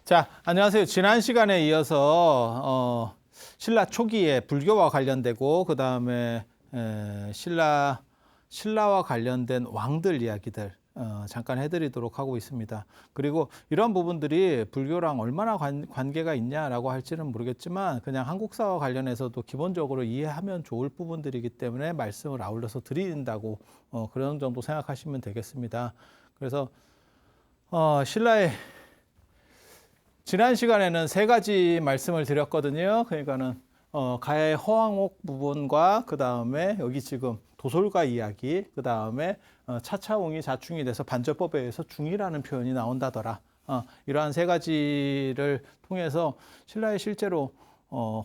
자, 안녕하세요. 지난 시간에 이어서 신라 초기에 불교와 관련되고 그다음에 신라와 관련된 왕들 이야기들 잠깐 해드리도록 하고 있습니다. 그리고 이런 부분들이 불교랑 얼마나 관계가 있냐라고 할지는 모르겠지만 그냥 한국사와 관련해서도 기본적으로 이해하면 좋을 부분들이기 때문에 말씀을 아울러서 드린다고 그런 정도 생각하시면 되겠습니다. 그래서 신라의 지난 시간에는 세 가지 말씀을 드렸거든요. 그러니까는 가야의 허황옥 부분과 그 다음에 여기 지금 도솔가 이야기, 그 다음에 차차웅이 자충이 돼서 반절법에 의해서 중이라는 표현이 나온다더라. 이러한 세 가지를 통해서 신라의 실제로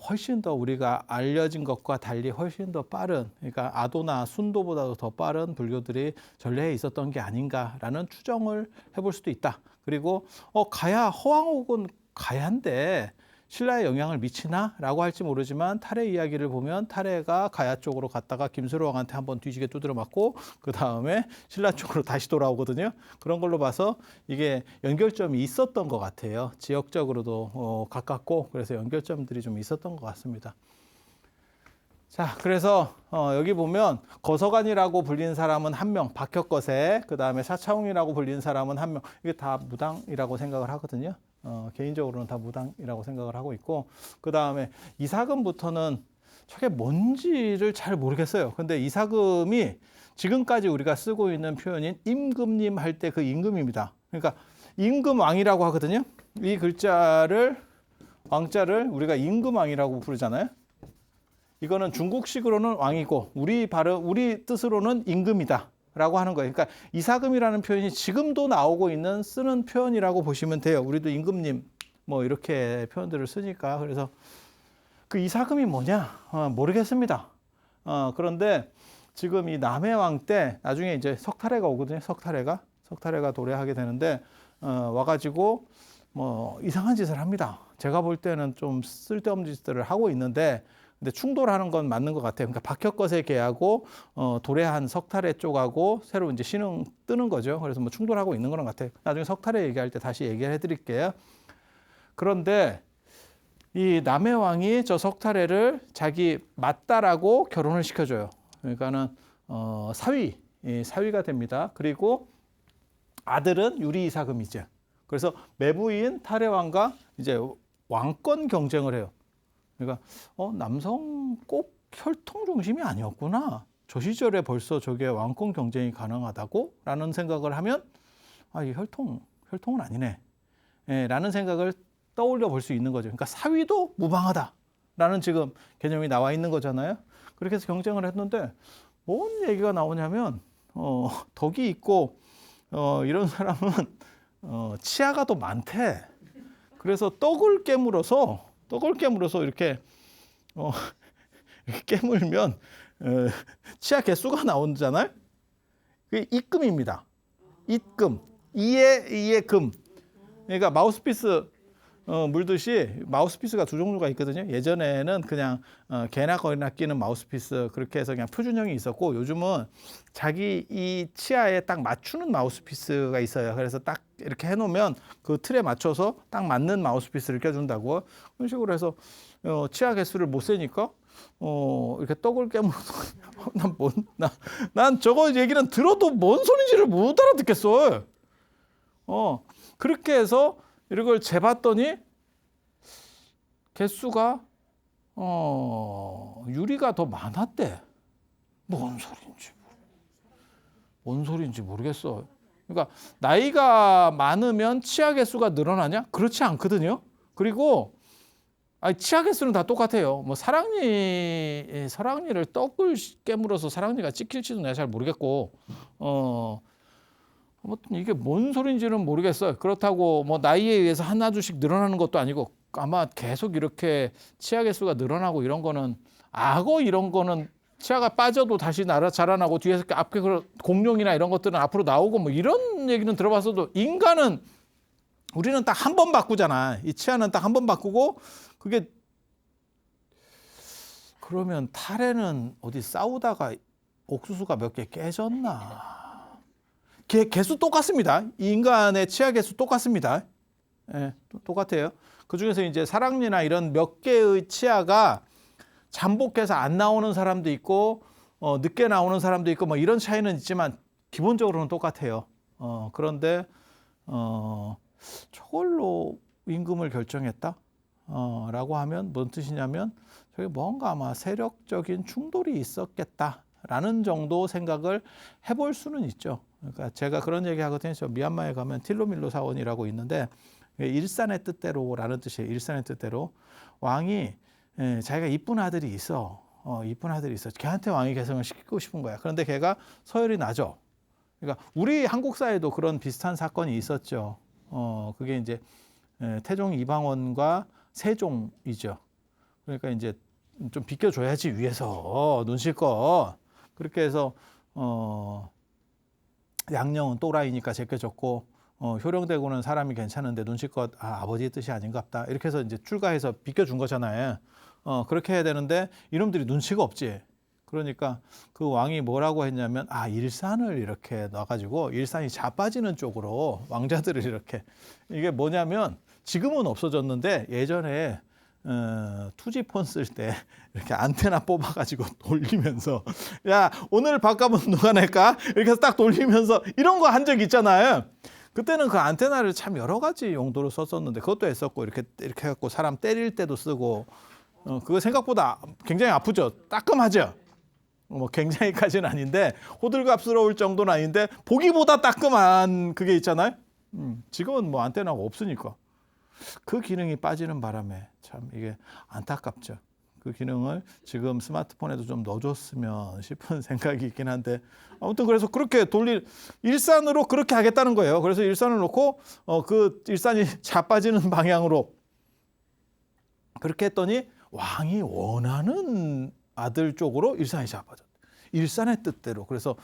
훨씬 더 우리가 알려진 것과 달리 훨씬 더 빠른, 그러니까 아도나 순도보다도 더 빠른 불교들이 전래에 있었던 게 아닌가라는 추정을 해볼 수도 있다. 그리고 가야 허황옥은 가야인데 신라에 영향을 미치나라고 할지 모르지만 탈해 이야기를 보면 탈해가 가야 쪽으로 갔다가 김수로왕한테 한번 뒤지게 두드려 맞고 그 다음에 신라 쪽으로 다시 돌아오거든요. 그런 걸로 봐서 이게 연결점이 있었던 것 같아요. 지역적으로도 가깝고 그래서 연결점들이 좀 있었던 것 같습니다. 자, 그래서 여기 보면 거서관이라고 불린 사람은 한 명, 박혁거세, 그 다음에 차차웅이라고 불린 사람은 한 명. 이게 다 무당이라고 생각을 하거든요. 개인적으로는 다 무당이라고 생각을 하고 있고, 그 다음에 이사금부터는 저게 뭔지를 잘 모르겠어요. 근데 이사금이 지금까지 우리가 쓰고 있는 표현인 임금님 할 때 그 임금입니다. 그러니까 임금왕이라고 하거든요. 이 글자를, 왕자를 우리가 임금왕이라고 부르잖아요. 이거는 중국식으로는 왕이고 우리 뜻으로는 임금이다라고 하는 거예요. 그러니까 이사금이라는 표현이 지금도 나오고 있는 쓰는 표현이라고 보시면 돼요. 우리도 임금님 뭐 이렇게 표현들을 쓰니까. 그래서 그 이사금이 뭐냐 모르겠습니다. 그런데 지금 이 남해왕 때 나중에 이제 석탈해가 오거든요. 석탈해가 도래하게 되는데 와가지고 뭐 이상한 짓을 합니다. 제가 볼 때는 좀 쓸데없는 짓들을 하고 있는데. 근데 충돌하는 건 맞는 것 같아요. 그러니까 박혁거세 계하고 도래한 석탈해 쪽하고 새로 이제 신흥 뜨는 거죠. 그래서 뭐 충돌하고 있는 거랑 같아요. 나중에 석탈해 얘기할 때 다시 얘기를 해드릴게요. 그런데 이 남해 왕이 저 석탈해를 자기 맏딸하고 결혼을 시켜줘요. 그러니까는 사위가 됩니다. 그리고 아들은 유리이사금이죠. 그래서 매부인 탈해 왕과 이제 왕권 경쟁을 해요. 그러니까 남성 꼭 혈통 중심이 아니었구나. 저 시절에 벌써 저게 왕권 경쟁이 가능하다고? 라는 생각을 하면 이 혈통은 아니네. 라는 생각을 떠올려 볼 수 있는 거죠. 그러니까 사위도 무방하다라는 지금 개념이 나와 있는 거잖아요. 그렇게 해서 경쟁을 했는데 뭔 얘기가 나오냐면 덕이 있고 이런 사람은 치아가 더 많대. 그래서 떡을 깨물어서 이렇게 깨물면 치아 개수가 나오잖아요. 그게 입금입니다. 입금. 이의 금. 그러니까 마우스피스 물듯이 마우스피스가 두 종류가 있거든요. 예전에는 그냥 개나 거리나 끼는 마우스피스 그렇게 해서 그냥 표준형이 있었고 요즘은 자기 이 치아에 딱 맞추는 마우스피스가 있어요. 그래서 딱 이렇게 해놓으면 그 틀에 맞춰서 딱 맞는 마우스피스를 껴준다고 그런 식으로 해서 치아 개수를 못 세니까 이렇게 떡을 깨물어서 난 저거 얘기는 들어도 뭔 소리인지를 못 알아듣겠어. 그렇게 해서 이걸 재봤더니 개수가 유리가 더 많았대. 뭔 소리인지 모르겠어. 그러니까 나이가 많으면 치아 개수가 늘어나냐? 그렇지 않거든요. 그리고 치아 개수는 다 똑같아요. 뭐 사랑니를 떡을 깨물어서 사랑니가 찍힐지도 내가 잘 모르겠고 아무튼 이게 뭔 소리인지는 모르겠어요. 그렇다고 뭐 나이에 의해서 하나둘씩 늘어나는 것도 아니고 아마 계속 이렇게 치아 개수가 늘어나고 이런 거는 악어 이런 거는 치아가 빠져도 다시 자라나고 뒤에서 앞에 공룡이나 이런 것들은 앞으로 나오고 뭐 이런 얘기는 들어봤어도 인간은 우리는 딱 한 번 바꾸잖아. 이 치아는 딱 한 번 바꾸고 그게 그러면 탈에는 어디 싸우다가 옥수수가 몇 개 깨졌나? 개수 똑같습니다. 이 인간의 치아 개수 똑같습니다. 예, 똑같아요. 그 중에서 이제 사랑니나 이런 몇 개의 치아가 잠복해서 안 나오는 사람도 있고 늦게 나오는 사람도 있고 뭐 이런 차이는 있지만 기본적으로는 똑같아요. 그런데 저걸로 임금을 결정했다? 라고 하면 뭔 뜻이냐면 저게 뭔가 아마 세력적인 충돌이 있었겠다라는 정도 생각을 해볼 수는 있죠. 그러니까 제가 그런 얘기 하거든요. 저 미얀마에 가면 틸로밀로 사원이라고 있는데 일산의 뜻대로라는 뜻이에요. 일산의 뜻대로 왕이 자기가 이쁜 아들이 있어. 이쁜 아들이 있어. 걔한테 왕위 계승을 시키고 싶은 거야. 그런데 걔가 서열이 낮아. 그러니까 우리 한국 사회도 그런 비슷한 사건이 있었죠. 그게 이제 태종 이방원과 세종이죠. 그러니까 이제 좀 비켜줘야지 위에서 눈치껏 그렇게 해서 양령은 또라이니까 제껴줬고 효령대군은 사람이 괜찮은데 눈치껏 아버지의 뜻이 아닌갑다 이렇게 해서 이제 출가해서 비켜준 거잖아요. 그렇게 해야 되는데 이놈들이 눈치가 없지. 그러니까 그 왕이 뭐라고 했냐면 일산을 이렇게 놔가지고 일산이 자빠지는 쪽으로 왕자들을 이렇게 이게 뭐냐면 지금은 없어졌는데 예전에 투지폰 쓸 때 이렇게 안테나 뽑아가지고 돌리면서 야 오늘 밥값은 누가 낼까 이렇게 해서 딱 돌리면서 이런 거 한 적 있잖아요. 그때는 그 안테나를 참 여러 가지 용도로 썼었는데 그것도 했었고 이렇게 해갖고 사람 때릴 때도 쓰고 그거 생각보다 굉장히 아프죠. 따끔하죠. 뭐 굉장히까지는 아닌데 호들갑스러울 정도는 아닌데 보기보다 따끔한 그게 있잖아요. 지금은 뭐 안테나가 없으니까 그 기능이 빠지는 바람에 참 이게 안타깝죠. 그 기능을 지금 스마트폰에도 좀 넣어줬으면 싶은 생각이 있긴 한데 아무튼 그래서 그렇게 일산으로 그렇게 하겠다는 거예요. 그래서 일산을 놓고 그 일산이 자빠지는 방향으로 그렇게 했더니 왕이 원하는 아들 쪽으로 일산이 자빠졌다. 일산의 뜻대로. 그래서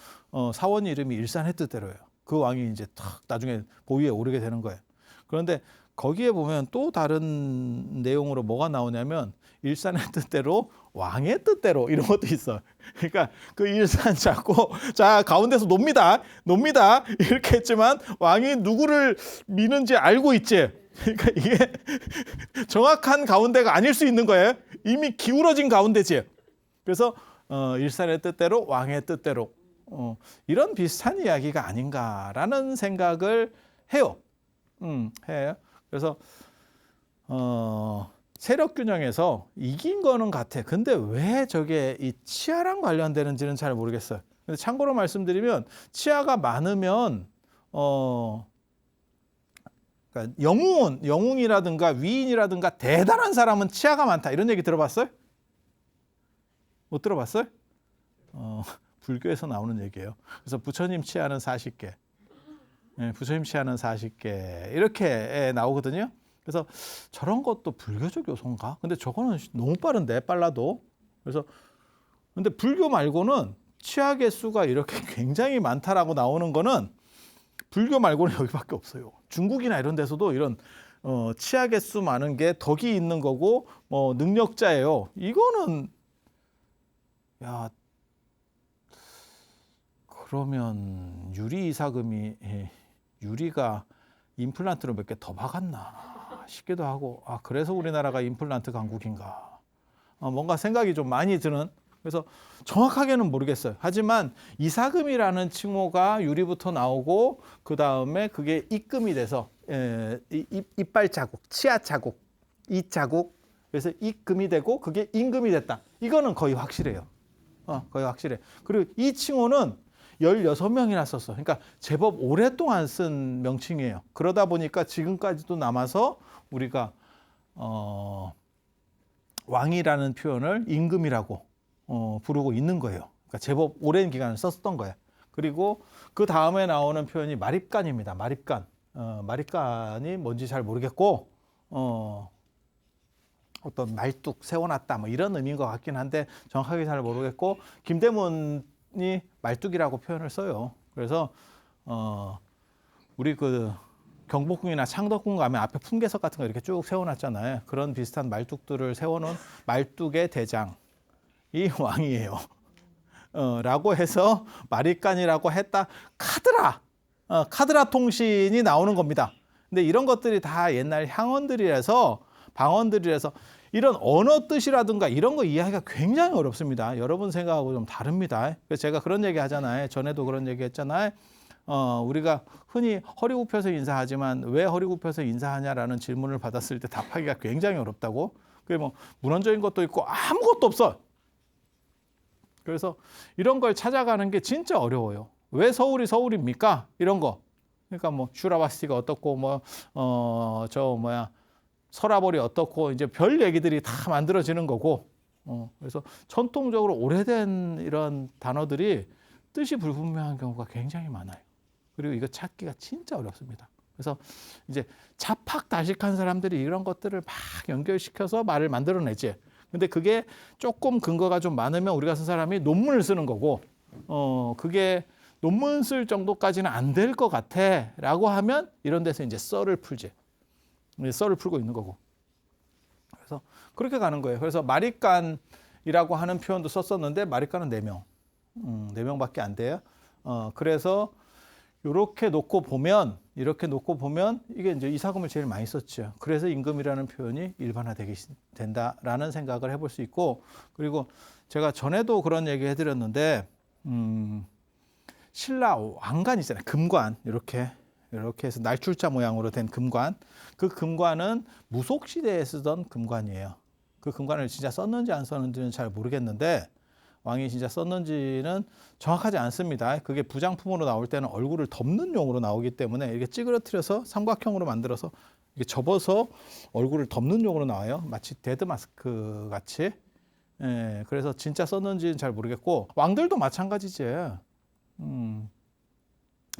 사원 이름이 일산의 뜻대로예요. 그 왕이 이제 탁 나중에 고위에 오르게 되는 거예요. 그런데 거기에 보면 또 다른 내용으로 뭐가 나오냐면 일산의 뜻대로 왕의 뜻대로 이런 것도 있어. 그러니까 그 일산 잡고 자 가운데서 놉니다 이렇게 했지만 왕이 누구를 미는지 알고 있지. 그러니까 이게 정확한 가운데가 아닐 수 있는 거예요. 이미 기울어진 가운데지. 그래서 일산의 뜻대로 왕의 뜻대로 이런 비슷한 이야기가 아닌가라는 생각을 해요. 해요. 그래서 세력 균형에서 이긴 거는 같아. 근데 왜 저게 이 치아랑 관련되는지는 잘 모르겠어요. 근데 참고로 말씀드리면 치아가 많으면 그러니까 영웅이라든가 위인이라든가 대단한 사람은 치아가 많다. 이런 얘기 들어봤어요? 못 들어봤어요? 불교에서 나오는 얘기예요. 그래서 부처님 치아는 40개. 부처님 치아는 40개 이렇게 나오거든요. 그래서 저런 것도 불교적 요소인가? 근데 저거는 너무 빠른데 빨라도. 그래서 근데 불교 말고는 치아 개수가 이렇게 굉장히 많다라고 나오는 거는 불교 말고는 여기밖에 없어요. 중국이나 이런 데서도 이런 치아 개수 많은 게 덕이 있는 거고 뭐 능력자예요. 이거는 야 그러면 유리 이사금이 유리가 임플란트로 몇 개 더 박았나 싶기도 하고 그래서 우리나라가 임플란트 강국인가 뭔가 생각이 좀 많이 드는. 그래서 정확하게는 모르겠어요. 하지만 이사금이라는 칭호가 유리부터 나오고 그 다음에 그게 입금이 돼서 이빨 자국, 치아 자국, 이 자국 그래서 입금이 되고 그게 임금이 됐다. 이거는 거의 확실해요. 거의 확실해. 그리고 이 칭호는 16명이나 썼어. 그러니까 제법 오랫동안 쓴 명칭이에요. 그러다 보니까 지금까지도 남아서 우리가 왕이라는 표현을 임금이라고 부르고 있는 거예요. 그러니까 제법 오랜 기간을 썼던 거예요. 그리고 그 다음에 나오는 표현이 마립간입니다. 마립간. 마립간이 뭔지 잘 모르겠고 어떤 말뚝 세워놨다 뭐 이런 의미인 것 같긴 한데 정확하게 잘 모르겠고 김대문이 말뚝이라고 표현을 써요. 그래서 우리 그 경복궁이나 창덕궁 가면 앞에 품계석 같은 거 이렇게 쭉 세워놨잖아요. 그런 비슷한 말뚝들을 세워놓은 말뚝의 대장이 왕이에요. 라고 해서 마립간이라고 했다. 카드라 통신이 나오는 겁니다. 근데 이런 것들이 다 옛날 향언들이라서 방언들이라서 이런 언어 뜻이라든가 이런 거 이해하기가 굉장히 어렵습니다. 여러분 생각하고 좀 다릅니다. 그래서 제가 그런 얘기 하잖아요. 전에도 그런 얘기 했잖아요. 우리가 흔히 허리 굽혀서 인사하지만 왜 허리 굽혀서 인사하냐라는 질문을 받았을 때 답하기가 굉장히 어렵다고. 그게 뭐 문헌적인 것도 있고 아무것도 없어. 그래서 이런 걸 찾아가는 게 진짜 어려워요. 왜 서울이 서울입니까? 이런 거. 그러니까 뭐 슈라바스티가 어떻고 서라벌이 어떻고 이제 별 얘기들이 다 만들어지는 거고. 그래서 전통적으로 오래된 이런 단어들이 뜻이 불분명한 경우가 굉장히 많아요. 그리고 이거 찾기가 진짜 어렵습니다. 그래서 이제 자팍다식한 사람들이 이런 것들을 막 연결시켜서 말을 만들어내지. 근데 그게 조금 근거가 좀 많으면 우리 같은 사람이 논문을 쓰는 거고, 그게 논문 쓸 정도까지는 안 될 것 같아 라고 하면 이런 데서 이제 썰을 풀지. 썰을 풀고 있는 거고. 그래서 그렇게 가는 거예요. 그래서 마리깐이라고 하는 표현도 썼었는데 마리깐은 4명. 4명밖에 안 돼요. 그래서 이렇게 놓고 보면 이게 이제 이사금을 제일 많이 썼죠. 그래서 임금이라는 표현이 일반화되게 된다라는 생각을 해볼 수 있고, 그리고 제가 전에도 그런 얘기 해드렸는데 신라 왕관 있잖아요. 금관 이렇게 해서 날출자 모양으로 된 금관. 그 금관은 무속 시대에 쓰던 금관이에요. 그 금관을 진짜 썼는지 안 썼는지는 잘 모르겠는데 왕이 진짜 썼는지는 정확하지 않습니다. 그게 부장품으로 나올 때는 얼굴을 덮는 용으로 나오기 때문에 이렇게 찌그러뜨려서 삼각형으로 만들어서 이렇게 접어서 얼굴을 덮는 용으로 나와요. 마치 데드 마스크 같이. 예, 그래서 진짜 썼는지는 잘 모르겠고 왕들도 마찬가지지.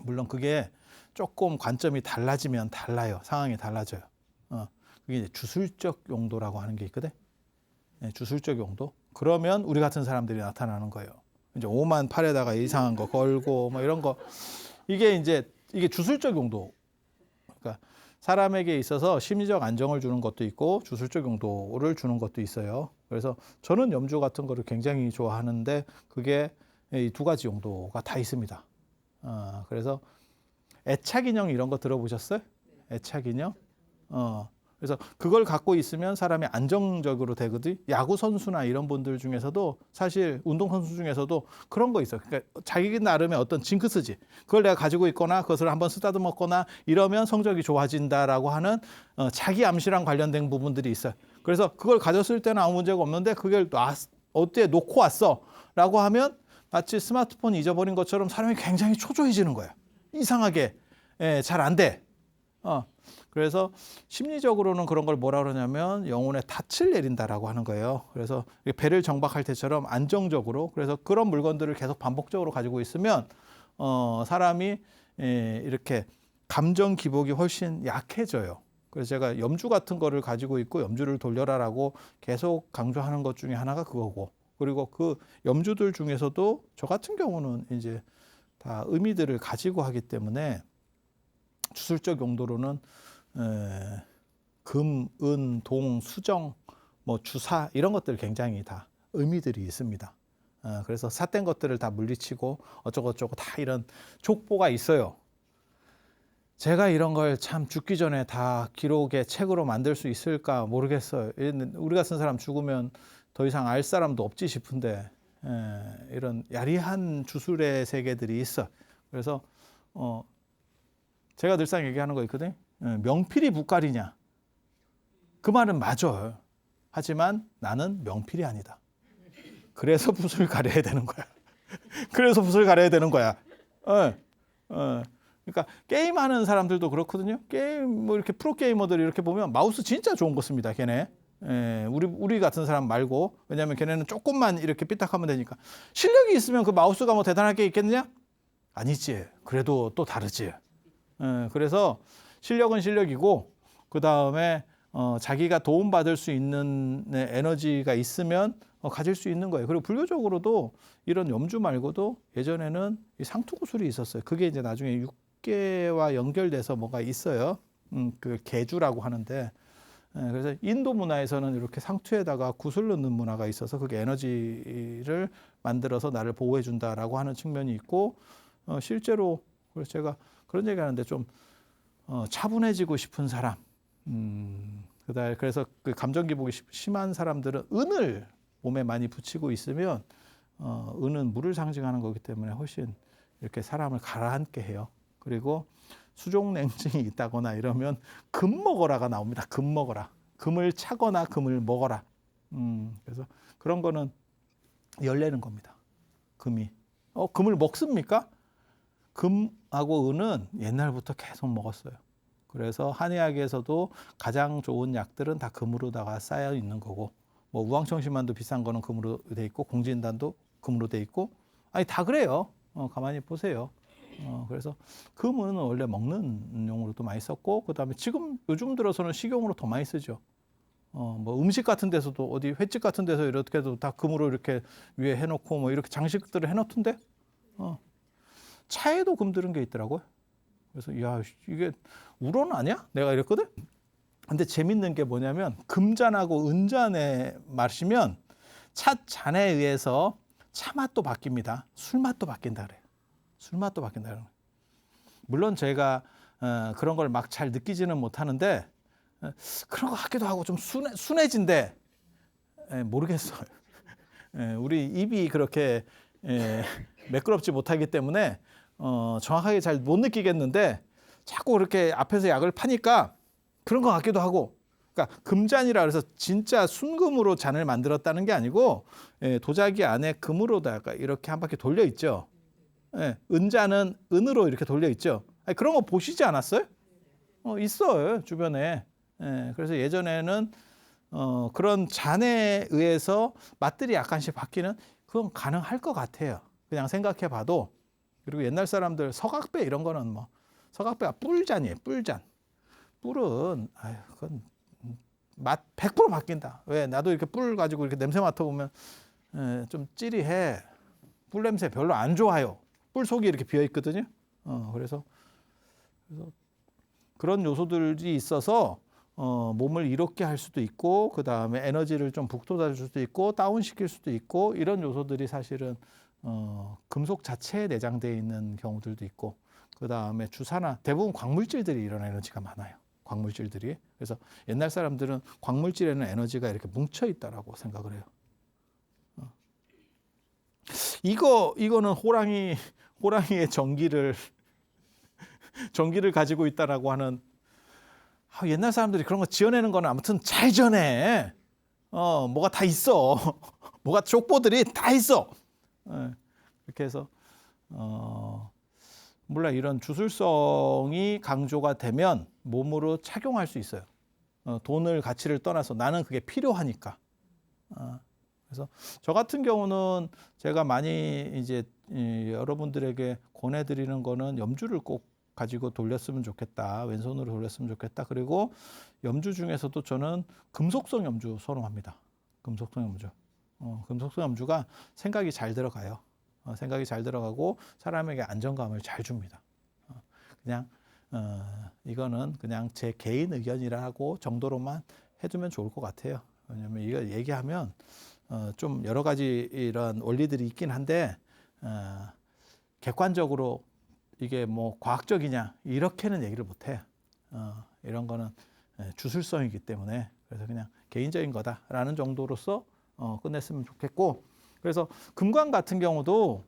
물론 그게 조금 관점이 달라지면 달라요. 상황이 달라져요. 그게 이제 주술적 용도라고 하는 게 있거든. 네, 주술적 용도. 그러면 우리 같은 사람들이 나타나는 거예요. 이제 오만 팔에다가 이상한 거 걸고 뭐 이런 거. 이게 주술적 용도. 그러니까 사람에게 있어서 심리적 안정을 주는 것도 있고 주술적 용도를 주는 것도 있어요. 그래서 저는 염주 같은 거를 굉장히 좋아하는데 그게 이 2가지 용도가 다 있습니다. 그래서 애착인형 이런 거 들어보셨어요? 애착인형? 그래서 그걸 갖고 있으면 사람이 안정적으로 되거든. 야구 선수나 이런 분들 중에서도 사실 운동 선수 중에서도 그런 거 있어요. 그러니까 자기 나름의 어떤 징크스지. 그걸 내가 가지고 있거나 그것을 한번 쓰다듬었거나 이러면 성적이 좋아진다라고 하는 자기 암시랑 관련된 부분들이 있어요. 그래서 그걸 가졌을 때는 아무 문제가 없는데 그걸 어디에 놓고 왔어라고 하면 마치 스마트폰 잊어버린 것처럼 사람이 굉장히 초조해지는 거예요. 이상하게 잘 안 돼. 그래서 심리적으로는 그런 걸 뭐라 그러냐면 영혼의 닻을 내린다라고 하는 거예요. 그래서 배를 정박할 때처럼 안정적으로. 그래서 그런 물건들을 계속 반복적으로 가지고 있으면 사람이 이렇게 감정 기복이 훨씬 약해져요. 그래서 제가 염주 같은 거를 가지고 있고 염주를 돌려라라고 계속 강조하는 것 중에 하나가 그거고, 그리고 그 염주들 중에서도 저 같은 경우는 이제 다 의미들을 가지고 하기 때문에 주술적 용도로는 금, 은, 동, 수정, 뭐 주사 이런 것들 굉장히 다 의미들이 있습니다. 그래서 삿된 것들을 다 물리치고 어쩌고저쩌고 다 이런 족보가 있어요. 제가 이런 걸 참 죽기 전에 다 기록의 책으로 만들 수 있을까 모르겠어요. 우리 같은 사람 죽으면 더 이상 알 사람도 없지 싶은데 이런 야리한 주술의 세계들이 있어. 그래서 제가 늘상 얘기하는 거 있거든요. 명필이 붓갈이냐? 그 말은 맞아. 하지만 나는 명필이 아니다. 그래서 붓을 가려야 되는 거야. 그래서 붓을 가려야 되는 거야. 그러니까 게임하는 사람들도 그렇거든요. 게임 뭐 이렇게 프로 게이머들 이렇게 보면 마우스 진짜 좋은 거 씁니다. 걔네. 우리 같은 사람 말고. 왜냐하면 걔네는 조금만 이렇게 삐딱하면 되니까. 실력이 있으면 그 마우스가 뭐 대단할 게 있겠느냐? 아니지. 그래도 또 다르지. 그래서 실력은 실력이고 그 다음에 자기가 도움받을 수 있는 에너지가 있으면 가질 수 있는 거예요. 그리고 불교적으로도 이런 염주 말고도 예전에는 이 상투구술이 있었어요. 그게 이제 나중에 육계와 연결돼서 뭐가 있어요. 그 계주라고 하는데, 그래서 인도 문화에서는 이렇게 상투에다가 구슬 넣는 문화가 있어서 그게 에너지를 만들어서 나를 보호해 준다라고 하는 측면이 있고, 실제로 그래서 제가 그런 얘기하는데 좀 차분해지고 싶은 사람, 그래서 그 감정 기복이 심한 사람들은 은을 몸에 많이 붙이고 있으면 은은 물을 상징하는 거기 때문에 훨씬 이렇게 사람을 가라앉게 해요. 그리고 수족냉증이 있다거나 이러면 금 먹어라가 나옵니다. 금 먹어라. 금을 차거나 금을 먹어라. 그래서 그런 거는 열내는 겁니다. 금이. 금을 먹습니까? 금하고 은은 옛날부터 계속 먹었어요. 그래서 한의학에서도 가장 좋은 약들은 다 금으로다가 쌓여 있는 거고, 뭐 우황청심환도 비싼 거는 금으로 돼 있고, 공진단도 금으로 돼 있고, 아니 다 그래요. 가만히 보세요. 그래서 금은 원래 먹는 용으로도 많이 썼고, 그다음에 지금 요즘 들어서는 식용으로 더 많이 쓰죠. 뭐 음식 같은 데서도 어디 횟집 같은 데서 이렇게도 다 금으로 이렇게 위에 해놓고 뭐 이렇게 장식들을 해놓던데, 차에도 금 들은 게 있더라고요. 그래서 야 이게 우론 아니야? 내가 이랬거든. 근데 재밌는 게 뭐냐면 금잔하고 은잔에 마시면 차 잔에 의해서 차 맛도 바뀝니다. 술 맛도 바뀐다 그래요. 술 맛도 바뀐다 그래요. 물론 제가 그런 걸 막 잘 느끼지는 못하는데 그런 것 같기도 하고 좀 순해진데 모르겠어요. 우리 입이 그렇게 매끄럽지 못하기 때문에 정확하게 잘 못 느끼겠는데 자꾸 그렇게 앞에서 약을 파니까 그런 것 같기도 하고. 그러니까 금잔이라 그래서 진짜 순금으로 잔을 만들었다는 게 아니고 도자기 안에 금으로다가 이렇게 한 바퀴 돌려 있죠. 은잔은 은으로 이렇게 돌려 있죠. 아니, 그런 거 보시지 않았어요? 있어요 주변에. 그래서 예전에는 그런 잔에 의해서 맛들이 약간씩 바뀌는 그건 가능할 것 같아요. 그냥 생각해 봐도. 그리고 옛날 사람들 서각배 이런 거는 뭐 서각배가 뿔잔이에요. 뿔잔. 뿔은 그건 맛 100% 바뀐다. 왜? 나도 이렇게 뿔 가지고 이렇게 냄새 맡아보면 좀 찌리해. 뿔 냄새 별로 안 좋아요. 뿔 속이 이렇게 비어 있거든요. 그래서 그런 요소들이 있어서 몸을 이롭게 할 수도 있고, 그 다음에 에너지를 좀 북돋아 줄 수도 있고, 다운시킬 수도 있고, 이런 요소들이 사실은 금속 자체에 내장되어 있는 경우들도 있고, 그 다음에 주사나 대부분 광물질들이 이런 에너지가 많아요. 광물질들이. 그래서 옛날 사람들은 광물질에는 에너지가 이렇게 뭉쳐 있다라고 생각을 해요. 이거는 호랑이의 전기를 가지고 있다라고 하는. 옛날 사람들이 그런 거 지어내는 거는 아무튼 잘 지어내. 뭐가 다 있어. 뭐가 족보들이 다 있어. 이렇게 해서 몰라, 이런 주술성이 강조가 되면 몸으로 착용할 수 있어요. 돈을 가치를 떠나서 나는 그게 필요하니까. 그래서 저 같은 경우는 제가 많이 이제 여러분들에게 권해드리는 거는 염주를 꼭 가지고 돌렸으면 좋겠다. 왼손으로 돌렸으면 좋겠다. 그리고 염주 중에서도 저는 금속성 염주 선호합니다. 금속성 염주. 금속성 염주가 생각이 잘 들어가요. 생각이 잘 들어가고 사람에게 안정감을 잘 줍니다. 그냥 이거는 그냥 제 개인 의견이라고 정도로만 해두면 좋을 것 같아요. 왜냐하면 이거 얘기하면 좀 여러 가지 이런 원리들이 있긴 한데 객관적으로 이게 뭐 과학적이냐 이렇게는 얘기를 못해요. 이런 거는 주술성이기 때문에. 그래서 그냥 개인적인 거다라는 정도로서 끝냈으면 좋겠고, 그래서 금관 같은 경우도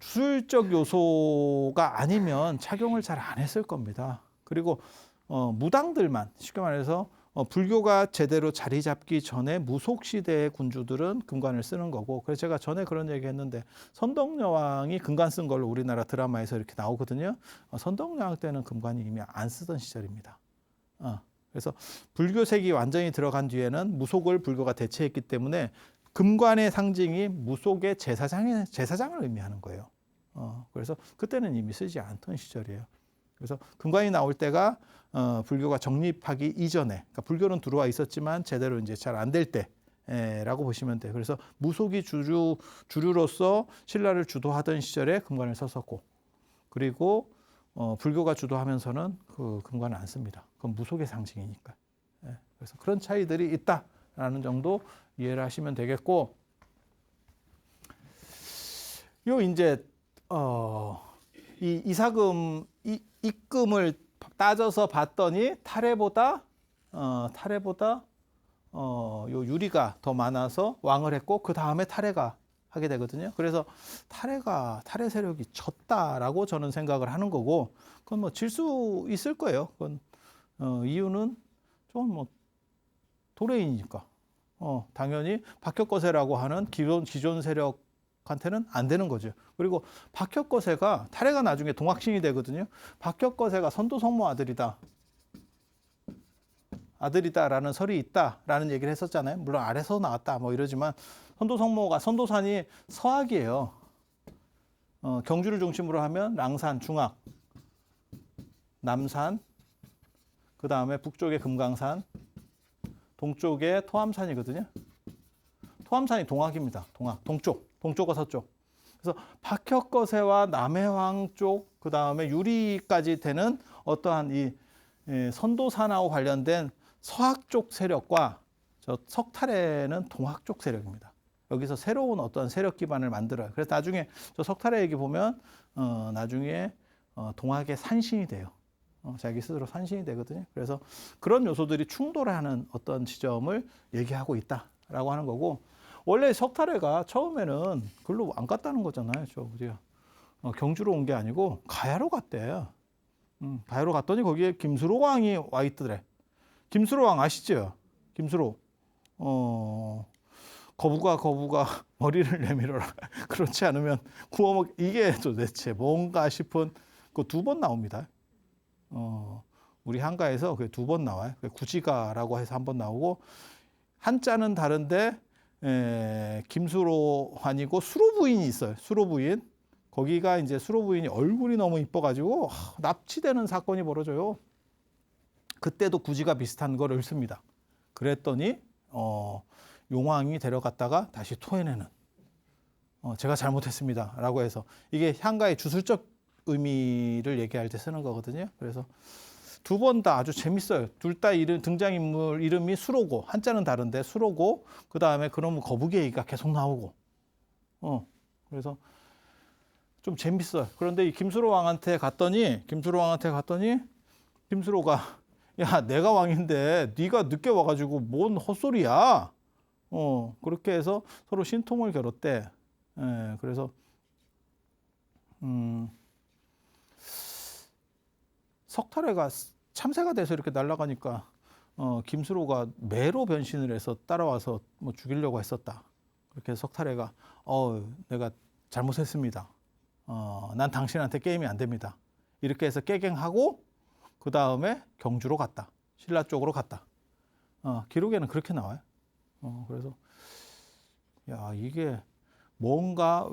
주술적 요소가 아니면 착용을 잘 안 했을 겁니다. 그리고 무당들만, 쉽게 말해서 불교가 제대로 자리 잡기 전에 무속 시대의 군주들은 금관을 쓰는 거고, 그래서 제가 전에 그런 얘기 했는데 선덕여왕이 금관 쓴 걸로 우리나라 드라마에서 이렇게 나오거든요. 선덕여왕 때는 금관이 이미 안 쓰던 시절입니다. 그래서 불교색이 완전히 들어간 뒤에는 무속을 불교가 대체했기 때문에 금관의 상징이 무속의 제사장을 의미하는 거예요. 그래서 그때는 이미 쓰지 않던 시절이에요. 그래서 금관이 나올 때가 불교가 정립하기 이전에, 그러니까 불교는 들어와 있었지만 제대로 이제 잘 안 될 때라고 보시면 돼요. 그래서 무속이 주류로서 신라를 주도하던 시절에 금관을 썼었고, 그리고 불교가 주도하면서는 그 금관을 안 씁니다. 그건 무속의 상징이니까. 그래서 그런 차이들이 있다라는 정도 이해를 하시면 되겠고, 요 이제 이 이사금 입금을 따져서 봤더니 탈해보다 요 유리가 더 많아서 왕을 했고 그 다음에 탈해가 하게 되거든요. 그래서 탈해 세력이 졌다라고 저는 생각을 하는 거고, 그건 뭐 질 수 있을 거예요. 그건 이유는 좀 뭐 도래이니까 당연히 박혁거세라고 하는 기존 세력한테는 안 되는 거죠. 그리고 박혁거세가 탈해가 나중에 동학신이 되거든요. 박혁거세가 선도성모 아들이다라는 설이 있다라는 얘기를 했었잖아요. 물론 아래서 나왔다 뭐 이러지만 선도산이 서학이에요. 경주를 중심으로 하면 랑산, 중학, 남산, 그 다음에 북쪽에 금강산, 동쪽에 토암산이거든요. 토암산이 동학입니다. 동학, 동쪽과 서쪽. 그래서 박혁거세와 남해왕 쪽, 그 다음에 유리까지 되는 어떠한 이 선도산하고 관련된 서학 쪽 세력과 저 석탈해는 동학 쪽 세력입니다. 여기서 새로운 어떤 세력 기반을 만들어요. 그래서 나중에 저 석탈해 얘기 보면 나중에 동학의 산신이 돼요. 자기 스스로 산신이 되거든요. 그래서 그런 요소들이 충돌하는 어떤 지점을 얘기하고 있다라고 하는 거고, 원래 석탈해가 처음에는 글로 안 갔다는 거잖아요. 저 어디야? 경주로 온 게 아니고 가야로 갔대요. 가야로 갔더니 거기에 김수로 왕이 와 있더래. 김수로 왕 아시죠? 김수로. 거부가 머리를 내밀어라. 그렇지 않으면 구워먹. 이게 도대체 뭔가 싶은 그 2번 나옵니다. 우리 한가에서 그 2번 나와요. 구지가라고 해서 1번 나오고, 한자는 다른데 김수로 아니고 수로 부인이 있어요. 수로 부인. 거기가 이제 수로 부인이 얼굴이 너무 이뻐가지고 납치되는 사건이 벌어져요. 그때도 구지가 비슷한 걸 씁니다. 그랬더니 용왕이 데려갔다가 다시 토해내는, 제가 잘못했습니다라고 해서, 이게 향가의 주술적 의미를 얘기할 때 쓰는 거거든요. 그래서 2번 다 아주 재밌어요. 둘 다 등장인물 이름이 수로고, 한자는 다른데 수로고, 그 다음에 그러면 거북이 얘기가 계속 나오고, 그래서 좀 재밌어요. 그런데 이 김수로 왕한테 갔더니 김수로가 야, 내가 왕인데 네가 늦게 와가지고 뭔 헛소리야. 그렇게 해서 서로 신통을 겨뤘대. 그래서 석탈해가 참새가 돼서 이렇게 날아가니까 김수로가 매로 변신을 해서 따라와서 뭐 죽이려고 했었다. 그렇게 해서 석탈해가 내가 잘못했습니다. 난 당신한테 게임이 안 됩니다. 이렇게 해서 깨갱하고 그 다음에 경주로 갔다. 신라 쪽으로 갔다. 기록에는 그렇게 나와요. 그래서 야, 이게 뭔가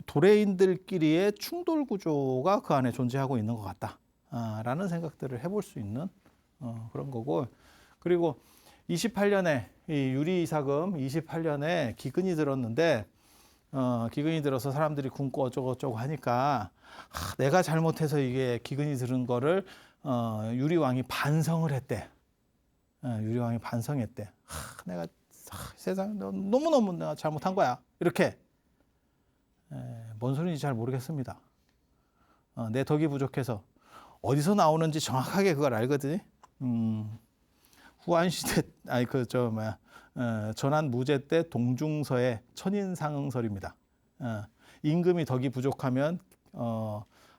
도래인들끼리의 충돌 구조가 그 안에 존재하고 있는 것 같다. 라는 생각들을 해볼 수 있는 그런 거고, 그리고 28년에 이 유리이사금 28년에 기근이 들었는데 기근이 들어서 사람들이 굶고 어쩌고저쩌고 하니까 내가 잘못해서 이게 기근이 들은 거를 유리왕이 반성을 했대. 유리왕이 반성했대. 내가 세상 너무너무 내가 잘못한 거야. 이렇게. 뭔 소리인지 잘 모르겠습니다. 내 덕이 부족해서. 어디서 나오는지 정확하게 그걸 알거든요. 후한시대 전한 무제 때 동중서의 천인상응설입니다. 임금이 덕이 부족하면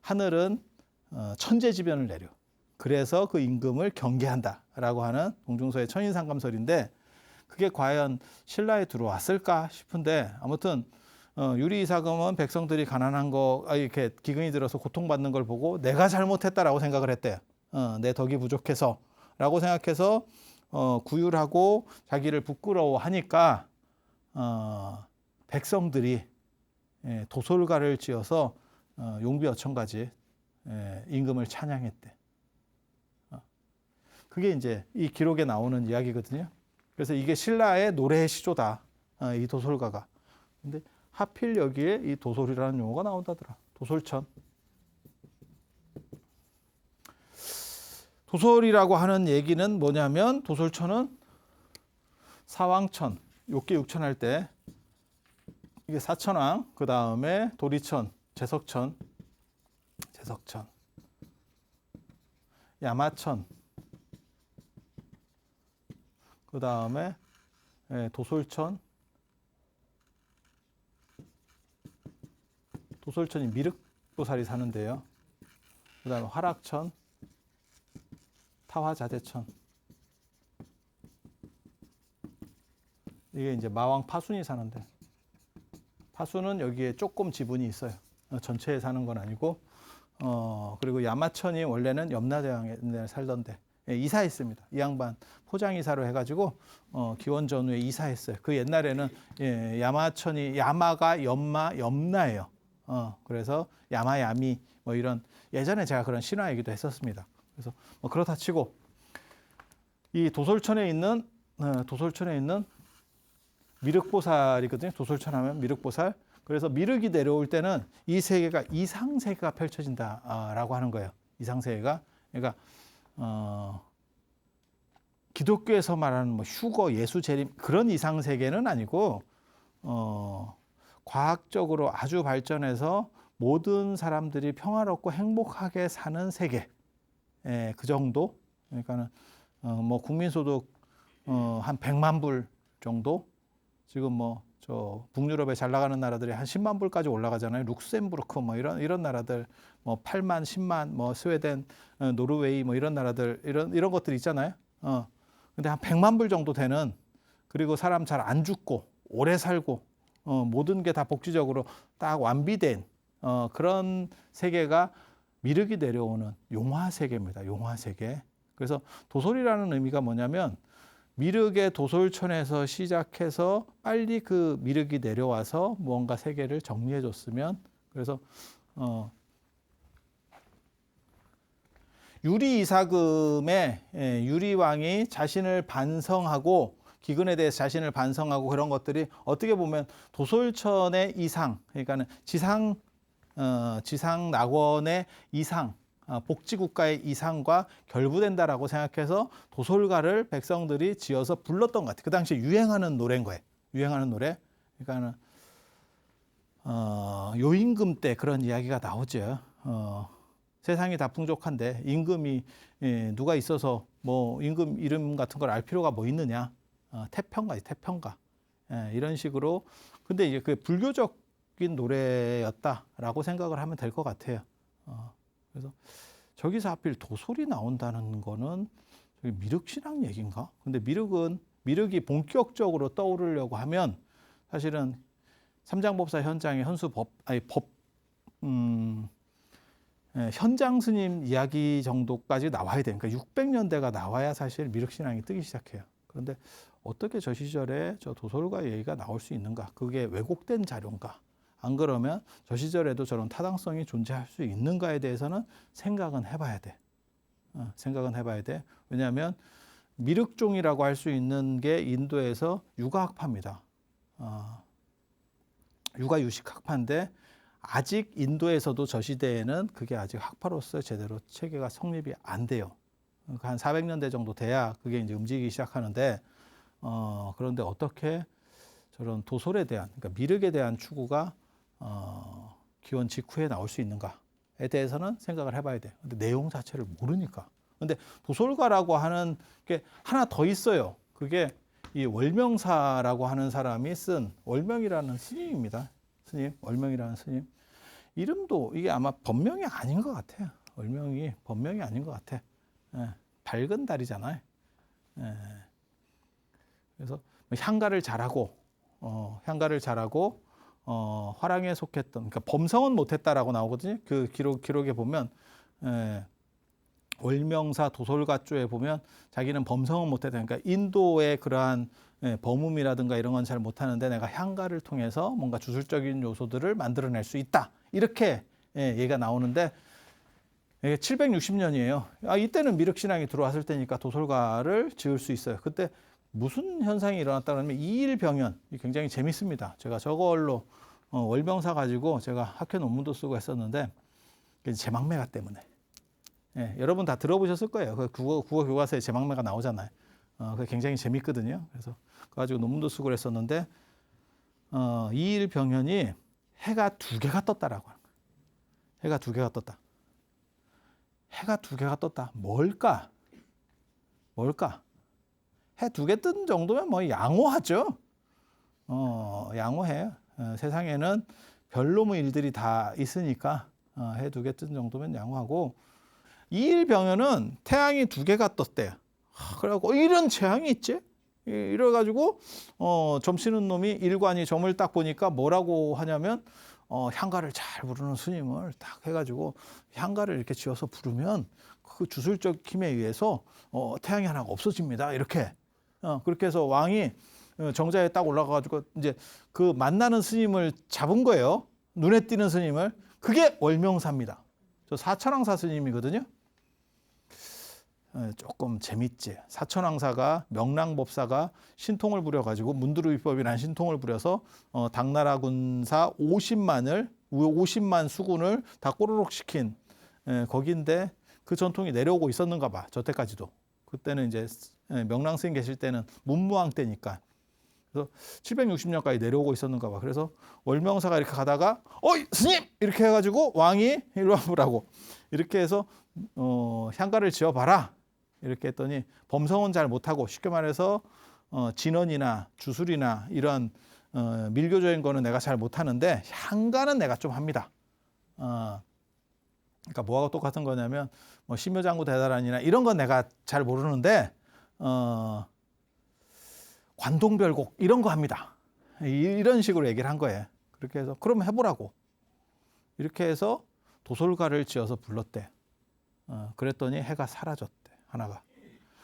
하늘은 천재지변을 내려. 그래서 그 임금을 경계한다라고 하는 동중서의 천인상감설인데, 그게 과연 신라에 들어왔을까 싶은데, 아무튼 유리이사금은 백성들이 가난한 거 이렇게 기근이 들어서 고통받는 걸 보고 내가 잘못했다라고 생각을 했대요. 내 덕이 부족해서라고 생각해서 구휼하고 자기를 부끄러워하니까 백성들이 도솔가를 지어서 용비어천가지 임금을 찬양했대. 그게 이제 이 기록에 나오는 이야기거든요. 그래서 이게 신라의 노래의 시조다. 이 도솔가가. 근데 하필 여기에 이 도솔이라는 용어가 나온다더라. 도솔천. 도솔이라고 하는 얘기는 뭐냐면, 도솔천은 사왕천, 욕계 육천할 때 이게 사천왕, 그 다음에 도리천, 제석천. 야마천, 그 다음에 도솔천, 도솔천이 미륵보살이 사는데요. 그 다음에 화락천, 타화자재천. 이게 이제 마왕 파순이 사는데, 파순은 여기에 조금 지분이 있어요. 전체에 사는 건 아니고, 그리고 야마천이 원래는 염라대왕에 살던데, 이사했습니다. 이 양반 포장이사로 해가지고, 기원 전후에 이사했어요. 그 옛날에는, 야마천이, 야마가 염라예요. 그래서 야마야미, 뭐 이런, 예전에 제가 그런 신화 얘기도 했었습니다. 그래서 뭐 그렇다 치고, 이 도솔천에 있는 미륵보살이거든요. 도솔천 하면 미륵보살. 그래서 미륵이 내려올 때는 이 세계가 이상세계가 펼쳐진다라고 하는 거예요. 이상세계가. 그러니까 기독교에서 말하는 뭐 휴거, 예수 재림 그런 이상세계는 아니고 과학적으로 아주 발전해서 모든 사람들이 평화롭고 행복하게 사는 세계. 그 정도. 그러니까는 뭐 국민소득 한 100만 불 정도. 지금 뭐 저 북유럽에 잘 나가는 나라들이 한 10만 불까지 올라가잖아요. 룩셈부르크 뭐 이런 나라들 뭐 8만, 10만 뭐 스웨덴, 노르웨이 뭐 이런 나라들 이런 것들 있잖아요. 근데 한 100만 불 정도 되는, 그리고 사람 잘 안 죽고 오래 살고 모든 게 다 복지적으로 딱 완비된 그런 세계가 미륵이 내려오는 용화 세계입니다. 용화 세계. 그래서 도솔이라는 의미가 뭐냐면 미륵의 도솔천에서 시작해서 빨리 그 미륵이 내려와서 무언가 세계를 정리해 줬으면, 그래서 유리 이사금에 유리 왕이 자신을 반성하고 기근에 대해서 자신을 반성하고 그런 것들이 어떻게 보면 도솔천의 이상, 그러니까는 지상 낙원의 이상, 복지국가의 이상과 결부된다라고 생각해서 도솔가를 백성들이 지어서 불렀던 것 같아요. 그 당시에 유행하는 노래인 거예요. 유행하는 노래. 그러니까는 요임금 때 그런 이야기가 나오죠. 세상이 다 풍족한데 임금이 누가 있어서 뭐 임금 이름 같은 걸 알 필요가 뭐 있느냐. 태평가지, 태평가. 이런 식으로. 근데 이제 그 불교적인 노래였다라고 생각을 하면 될 것 같아요. 그래서 저기서 하필 도솔이 나온다는 거는 미륵신앙 얘기인가? 근데 미륵이 본격적으로 떠오르려고 하면 사실은 삼장법사 현장의 현장 스님 이야기 정도까지 나와야 되니까 600년대가 나와야 사실 미륵신앙이 뜨기 시작해요. 그런데 어떻게 저 시절에 저 도솔가 얘기가 나올 수 있는가? 그게 왜곡된 자료인가? 안 그러면 저 시절에도 저런 타당성이 존재할 수 있는가에 대해서는 생각은 해봐야 돼. 생각은 해봐야 돼. 왜냐하면 미륵종이라고 할 수 있는 게 인도에서 육아학파입니다. 육아유식학파인데 아직 인도에서도 저 시대에는 그게 아직 학파로서 제대로 체계가 성립이 안 돼요. 한 400년대 정도 돼야 그게 이제 움직이기 시작하는데, 그런데 어떻게 저런 도솔에 대한, 그러니까 미륵에 대한 추구가 기원 직후에 나올 수 있는가에 대해서는 생각을 해봐야 돼요. 근데 내용 자체를 모르니까. 근데 도솔가라고 하는 게 하나 더 있어요. 그게 이 월명사라고 하는 사람이 쓴 월명이라는 스님입니다. 스님, 월명이라는 스님. 이름도 이게 아마 본명이 아닌 것 같아요. 월명이 본명이 아닌 것 같아. 밝은 달이잖아요. 그래서 향가를 잘하고, 화랑에 속했던, 그러니까 범성은 못했다라고 나오거든요. 그 기록에 보면, 월명사 도솔가조에 보면 자기는 범성은 못했다. 그러니까 인도의 그러한 범음이라든가 이런 건 잘 못하는데 내가 향가를 통해서 뭔가 주술적인 요소들을 만들어낼 수 있다. 이렇게 얘가 나오는데 760년이에요. 이때는 미륵신앙이 들어왔을 때니까 도솔가를 지을 수 있어요. 그때 무슨 현상이 일어났다 그러면 이일병연, 굉장히 재밌습니다. 제가 저걸로 월명사 가지고 제가 학회 논문도 쓰고 했었는데 제망매가 때문에. 여러분 다 들어보셨을 거예요. 그 국어 교과서에 제망매가 나오잖아요. 그게 굉장히 재밌거든요. 그래서 그거 가지고 논문도 쓰고 그랬었는데 이일병연이 해가 2개가 떴다라고 하는 거예요. 해가 2개가 떴다. 해가 두 개가 떴다. 뭘까? 해 두 개 뜬 정도면 뭐 양호하죠. 양호해요. 세상에는 별놈의 일들이 다 있으니까 해 두 개 뜬 정도면 양호하고, 이일병연은 태양이 두 개가 떴대요. 그래갖고 이런 재앙이 있지? 이래가지고 점치는 놈이 일관이 점을 딱 보니까 뭐라고 하냐면 향가를 잘 부르는 스님을 딱 해가지고 향가를 이렇게 지어서 부르면 그 주술적 힘에 의해서 태양이 하나가 없어집니다. 이렇게 그렇게 해서 왕이 정자에 딱 올라가가지고 이제 그 만나는 스님을 잡은 거예요. 눈에 띄는 스님을. 그게 월명사입니다. 저 사천왕사 스님이거든요. 조금 재밌지. 사천왕사가 명랑법사가 신통을 부려가지고 문두루비법이라는 신통을 부려서 당나라 군사 50만 수군을 다 꼬르륵 시킨 거긴데 그 전통이 내려오고 있었는가 봐. 저때까지도. 그때는 이제 명랑스님 계실 때는 문무왕 때니까. 그래서 760년까지 내려오고 있었는가 봐. 그래서 월명사가 이렇게 가다가 어이 스님! 이렇게 해가지고 왕이 일로 와보라고 이렇게 해서 향가를 지어봐라 이렇게 했더니 범성은 잘 못하고, 쉽게 말해서 진언이나 주술이나 이런 밀교적인 거는 내가 잘 못하는데 향가는 내가 좀 합니다. 그러니까 뭐하고 똑같은 거냐면 뭐 심효장구 대다란이나 이런 건 내가 잘 모르는데 관동별곡 이런 거 합니다. 이런 식으로 얘기를 한 거예요. 그렇게 해서 그럼 해보라고 이렇게 해서 도솔가를 지어서 불렀대. 그랬더니 해가 사라졌대. 하나가.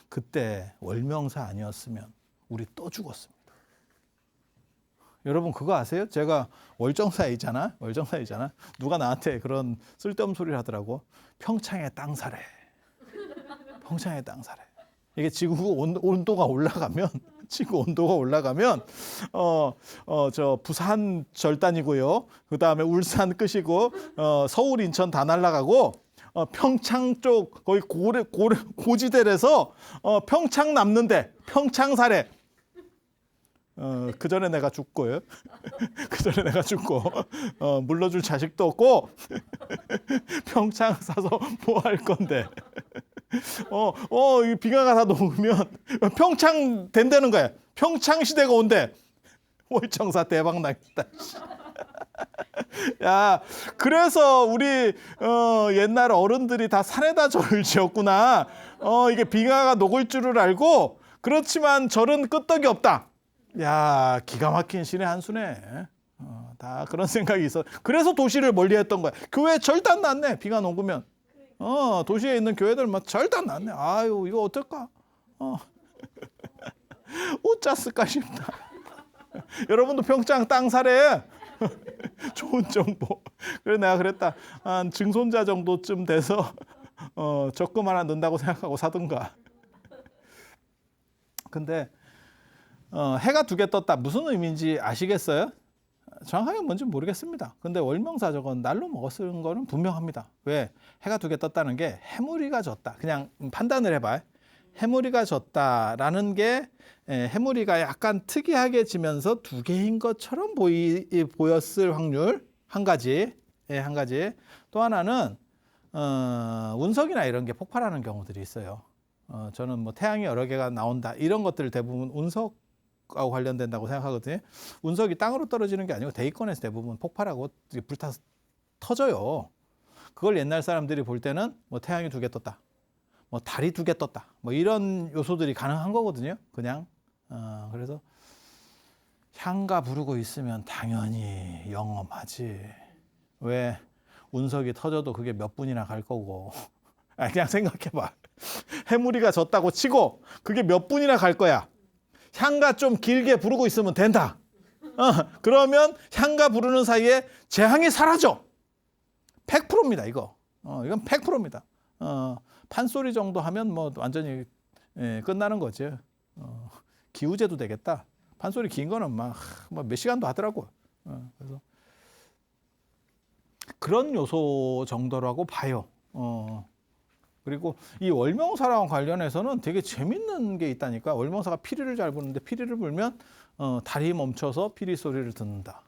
그때 월명사 아니었으면 우리 또 죽었습니다. 여러분 그거 아세요? 제가 월정사이잖아. 누가 나한테 그런 쓸데없는 소리를 하더라고. 평창의 땅사래. 이게 지구 온도가 올라가면 저 부산 절단이고요. 그 다음에 울산 끝이고 서울 인천 다 날아가고 평창 쪽 거의 고지대에서 평창 남는데 평창사래. 그 전에 내가 죽고요. 물러줄 자식도 없고 평창 사서 뭐 할 건데. 이 빙하가 다 녹으면 평창 된다는 거야. 평창 시대가 온대. 월정사 대박 나겠다. 야, 그래서 우리 옛날 어른들이 다 산에다 절을 지었구나. 이게 빙하가 녹을 줄을 알고. 그렇지만 절은 끄떡이 없다. 야, 기가 막힌 신의 한 수네. 다 그런 생각이 있어. 그래서 도시를 멀리했던 거야. 교회 절대 안 났네. 비가 녹으면. 도시에 있는 교회들 막 절대 안 났네. 아유, 이거 어떨까? 어쩌을까 싶다. 여러분도 평창 땅 사래. 좋은 정보. 그래 내가 그랬다. 한 증손자 정도쯤 돼서 적금 하나 넣는다고 생각하고 사든가. 근데 해가 두 개 떴다. 무슨 의미인지 아시겠어요? 정확하게 뭔지 모르겠습니다. 근데 월명사 저건 날로 먹었은 거는 분명합니다. 왜? 해가 두 개 떴다는 게 해무리가 졌다. 그냥 판단을 해봐요. 해무리가 졌다라는 게 해무리가 약간 특이하게 지면서 두 개인 것처럼 보였을 확률 한 가지. 한 가지. 또 하나는 운석이나 이런 게 폭발하는 경우들이 있어요. 저는 뭐 태양이 여러 개가 나온다 이런 것들 대부분 운석하고 관련된다고 생각하거든요. 운석이 땅으로 떨어지는 게 아니고 대기권에서 대부분 폭발하고 불타서 터져요. 그걸 옛날 사람들이 볼 때는 뭐 태양이 두 개 떴다, 뭐 달이 두 개 떴다, 뭐 이런 요소들이 가능한 거거든요. 그냥 그래서 향가 부르고 있으면 당연히 영험하지. 왜? 운석이 터져도 그게 몇 분이나 갈 거고. 그냥 생각해봐. 해무리가 졌다고 치고 그게 몇 분이나 갈 거야. 향가 좀 길게 부르고 있으면 된다. 그러면 향가 부르는 사이에 재앙이 사라져. 100%입니다 이거. 이건 100%입니다. 판소리 정도 하면 뭐 완전히 끝나는 거죠. 기우제도 되겠다. 판소리 긴 거는 막 몇 시간도 하더라고. 그래서 그런 요소 정도라고 봐요. 그리고 이 월명사랑 관련해서는 되게 재밌는 게 있다니까. 월명사가 피리를 잘 부는데 피리를 불면 달이 멈춰서 피리 소리를 듣는다.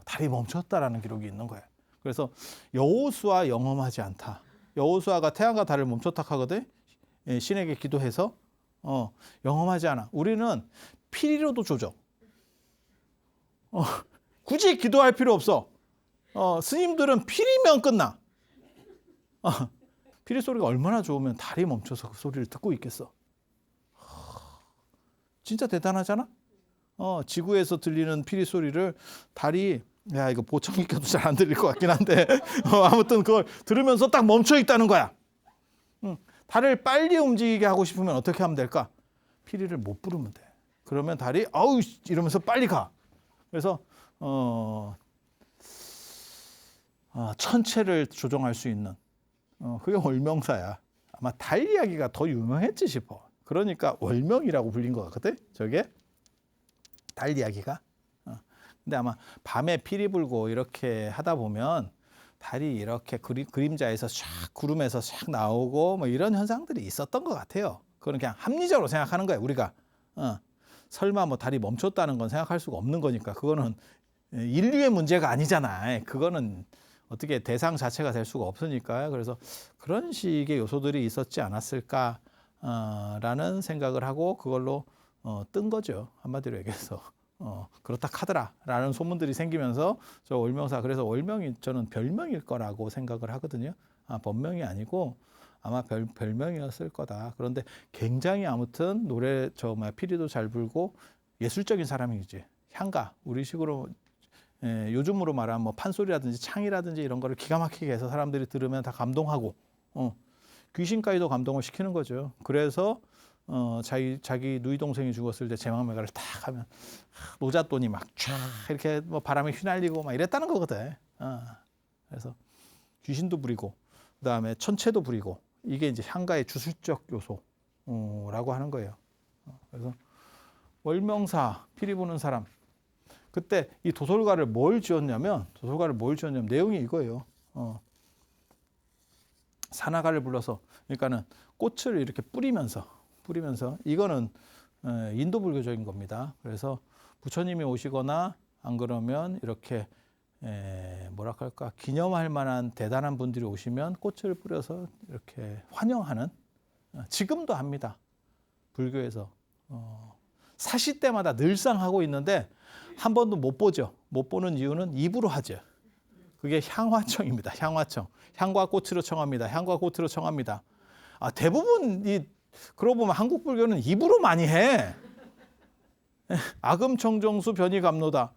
달이 멈췄다라는 기록이 있는 거예요. 그래서 여호수아 영험하지 않다. 여호수아가 태양과 달을 멈췄다 하거든. 예, 신에게 기도해서 영험하지 않아. 우리는 피리로도 조져. 굳이 기도할 필요 없어. 스님들은 피리면 끝나. 피리 소리가 얼마나 좋으면 달이 멈춰서 그 소리를 듣고 있겠어. 진짜 대단하잖아. 지구에서 들리는 피리 소리를 달이 야 이거 보청기 껴도 잘 안 들릴 것 같긴 한데 아무튼 그걸 들으면서 딱 멈춰 있다는 거야. 달을 빨리 움직이게 하고 싶으면 어떻게 하면 될까? 피리를 못 부르면 돼. 그러면 달이 아우 이러면서 빨리 가. 그래서 천체를 조종할 수 있는 그게 월명사야. 아마 달 이야기가 더 유명했지 싶어. 그러니까 월명이라고 불린 것 같거든. 저게 달 이야기가. 근데 아마 밤에 피리 불고 이렇게 하다 보면 달이 이렇게 그림자에서 샥 구름에서 샥 나오고 뭐 이런 현상들이 있었던 것 같아요. 그건 그냥 합리적으로 생각하는 거야 우리가. 설마 뭐 달이 멈췄다는 건 생각할 수가 없는 거니까 그거는 인류의 문제가 아니잖아. 그거는 어떻게 대상 자체가 될 수가 없으니까. 그래서 그런 식의 요소들이 있었지 않았을까라는 생각을 하고 그걸로 뜬 거죠. 한마디로 얘기해서. 그렇다 카더라라는 소문들이 생기면서 저 월명사 그래서 월명이 저는 별명일 거라고 생각을 하거든요. 본명이 아니고 아마 별명이었을 거다. 그런데 굉장히 아무튼 노래 피리도 잘 불고 예술적인 사람이지. 향가 우리식으로 요즘으로 말하면 뭐 판소리라든지 창이라든지 이런 거를 기가 막히게 해서 사람들이 들으면 다 감동하고 귀신까지도 감동을 시키는 거죠. 그래서 자기 누이 동생이 죽었을 때 제망매가를 딱 하면 노잣돈이 막 쫙 이렇게 뭐 바람에 휘날리고 막 이랬다는 거거든. 그래서 귀신도 부리고 그다음에 천체도 부리고 이게 이제 향가의 주술적 요소라고 하는 거예요. 그래서 월명사 피리 부는 사람 그때 이 도솔가를 뭘 지었냐면 내용이 이거예요. 산화가를 불러서 그러니까는 꽃을 이렇게 뿌리면서 이거는 인도 불교적인 겁니다. 그래서 부처님이 오시거나 안 그러면 이렇게 뭐랄까 할까 기념할 만한 대단한 분들이 오시면 꽃을 뿌려서 이렇게 환영하는 지금도 합니다. 불교에서 사시 때마다 늘상 하고 있는데 한 번도 못 보죠. 못 보는 이유는 입으로 하죠. 그게 향화청입니다. 향화청. 향과 꽃으로 청합니다. 향과 꽃으로 청합니다. 대부분 그러고 보면 한국 불교는 입으로 많이 해. 아금청정수 변이감로다.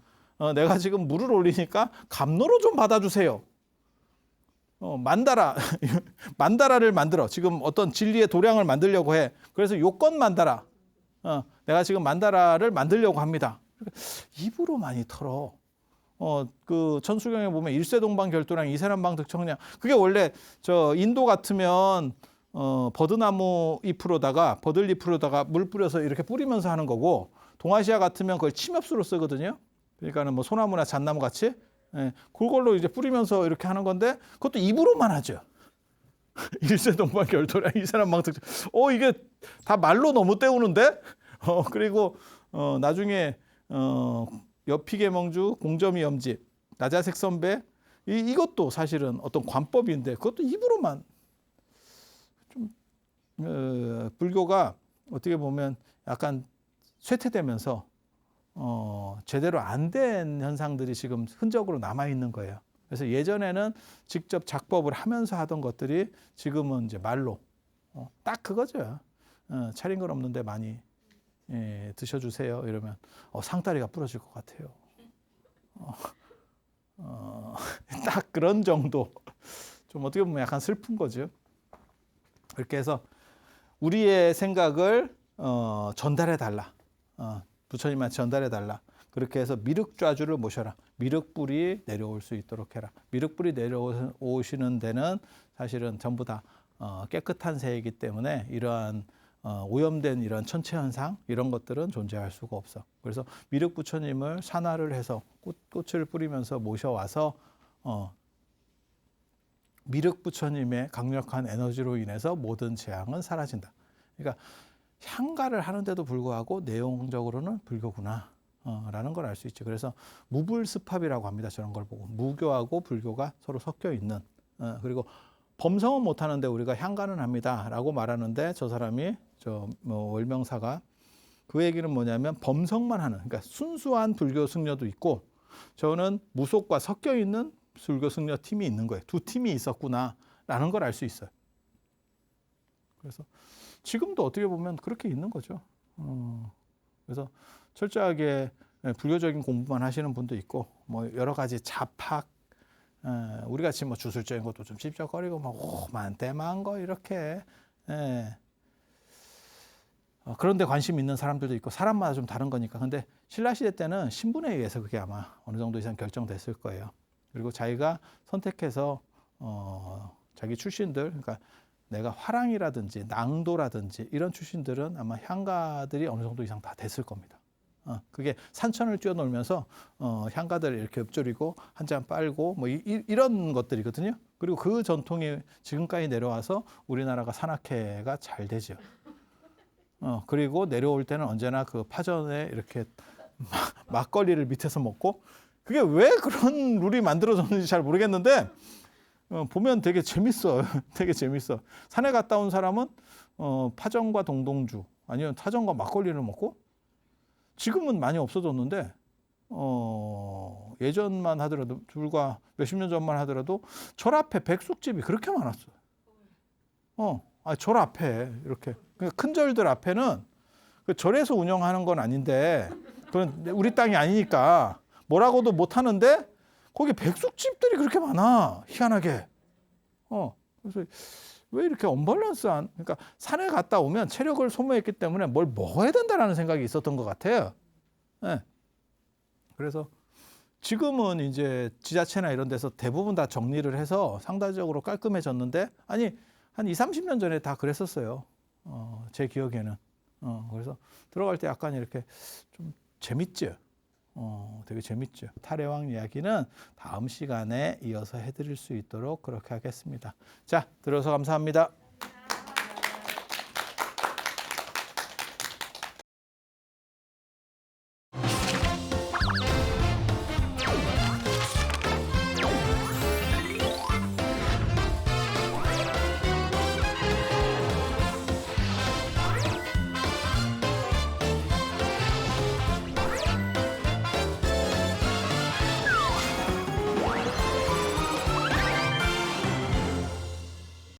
내가 지금 물을 올리니까 감로로 좀 받아주세요. 만다라를 만들어. 지금 어떤 진리의 도량을 만들려고 해. 그래서 요건 만다라. 내가 지금 만다라를 만들려고 합니다. 입으로 많이 털어. 그 천수경에 보면 일세동방 결도량 이세남방 득청량. 그게 원래 저 인도 같으면 버드나무 버들잎으로다가 물 뿌려서 이렇게 뿌리면서 하는 거고 동아시아 같으면 그걸 침엽수로 쓰거든요. 그러니까는 뭐 소나무나 잣나무 같이 그걸로 이제 뿌리면서 이렇게 하는 건데 그것도 입으로만 하죠. 일세동방 결도량 이세남방 득청. 이게 다 말로 너무 때우는데. 그리고 나중에 여피계명주 공점이 염집 나자색 선배 이것도 사실은 어떤 관법인데 그것도 입으로만 좀 불교가 어떻게 보면 약간 쇠퇴되면서 제대로 안 된 현상들이 지금 흔적으로 남아 있는 거예요. 그래서 예전에는 직접 작법을 하면서 하던 것들이 지금은 이제 말로 딱 그거죠. 차린 건 없는데 많이 드셔주세요. 이러면 상다리가 부러질 것 같아요. 딱 그런 정도. 좀 어떻게 보면 약간 슬픈 거죠. 그렇게 해서 우리의 생각을 전달해 달라. 부처님한테 전달해 달라. 그렇게 해서 미륵좌주를 모셔라. 미륵불이 내려올 수 있도록 해라. 미륵불이 내려오시는 데는 사실은 전부 다 깨끗한 새이기 때문에 이러한 오염된 이런 천체 현상 이런 것들은 존재할 수가 없어. 그래서 미륵 부처님을 산화를 해서 꽃을 뿌리면서 모셔와서 미륵 부처님의 강력한 에너지로 인해서 모든 재앙은 사라진다. 그러니까 향가를 하는데도 불구하고 내용적으로는 불교구나 라는 걸 알 수 있죠. 그래서 무불습합이라고 합니다. 저런 걸 보고 무교하고 불교가 서로 섞여 있는 그리고 범성은 못하는데 우리가 향가는 합니다라고 말하는데 저 사람이 월명사가 그 얘기는 뭐냐면 범성만 하는, 그러니까 순수한 불교 승려도 있고 저는 무속과 섞여 있는 불교 승려 팀이 있는 거예요. 두 팀이 있었구나라는 걸 알 수 있어요. 그래서 지금도 어떻게 보면 그렇게 있는 거죠. 그래서 철저하게 불교적인 공부만 하시는 분도 있고 뭐 여러 가지 잡학, 우리 같이 뭐 주술적인 것도 좀 찝쩍거리고 막 만때만 거 이렇게 그런데 관심 있는 사람들도 있고 사람마다 좀 다른 거니까. 근데 신라 시대 때는 신분에 의해서 그게 아마 어느 정도 이상 결정됐을 거예요. 그리고 자기가 선택해서 자기 출신들, 그러니까 내가 화랑이라든지 낭도라든지 이런 출신들은 아마 향가들이 어느 정도 이상 다 됐을 겁니다. 그게 산천을 뛰어놀면서 향가들 이렇게 읊조리고 한 잔 빨고 뭐 이런 것들이거든요. 그리고 그 전통이 지금까지 내려와서 우리나라가 산악회가 잘 되죠. 그리고 내려올 때는 언제나 그 파전에 이렇게 막걸리를 밑에서 먹고, 그게 왜 그런 룰이 만들어졌는지 잘 모르겠는데 보면 되게 재밌어요. 되게 재밌어. 산에 갔다 온 사람은 파전과 동동주 아니면 파전과 막걸리를 먹고, 지금은 많이 없어졌는데 예전만 하더라도 불과 몇십 년 전만 하더라도 절 앞에 백숙집이 그렇게 많았어요. 절 앞에 이렇게 큰 절들 앞에는 그 절에서 운영하는 건 아닌데 그건 우리 땅이 아니니까 뭐라고도 못 하는데 거기 백숙집들이 그렇게 많아. 희한하게. 그래서 왜 이렇게 언밸런스한, 그러니까 산에 갔다 오면 체력을 소모했기 때문에 뭘 먹어야 된다라는 생각이 있었던 것 같아요. 네. 그래서 지금은 이제 지자체나 이런 데서 대부분 다 정리를 해서 상대적으로 깔끔해졌는데, 아니 한 20, 30년 전에 다 그랬었어요. 제 기억에는. 그래서 들어갈 때 약간 이렇게 좀 재밌죠. 되게 재밌죠. 탈해왕 이야기는 다음 시간에 이어서 해드릴 수 있도록 그렇게 하겠습니다. 자, 들어서 감사합니다.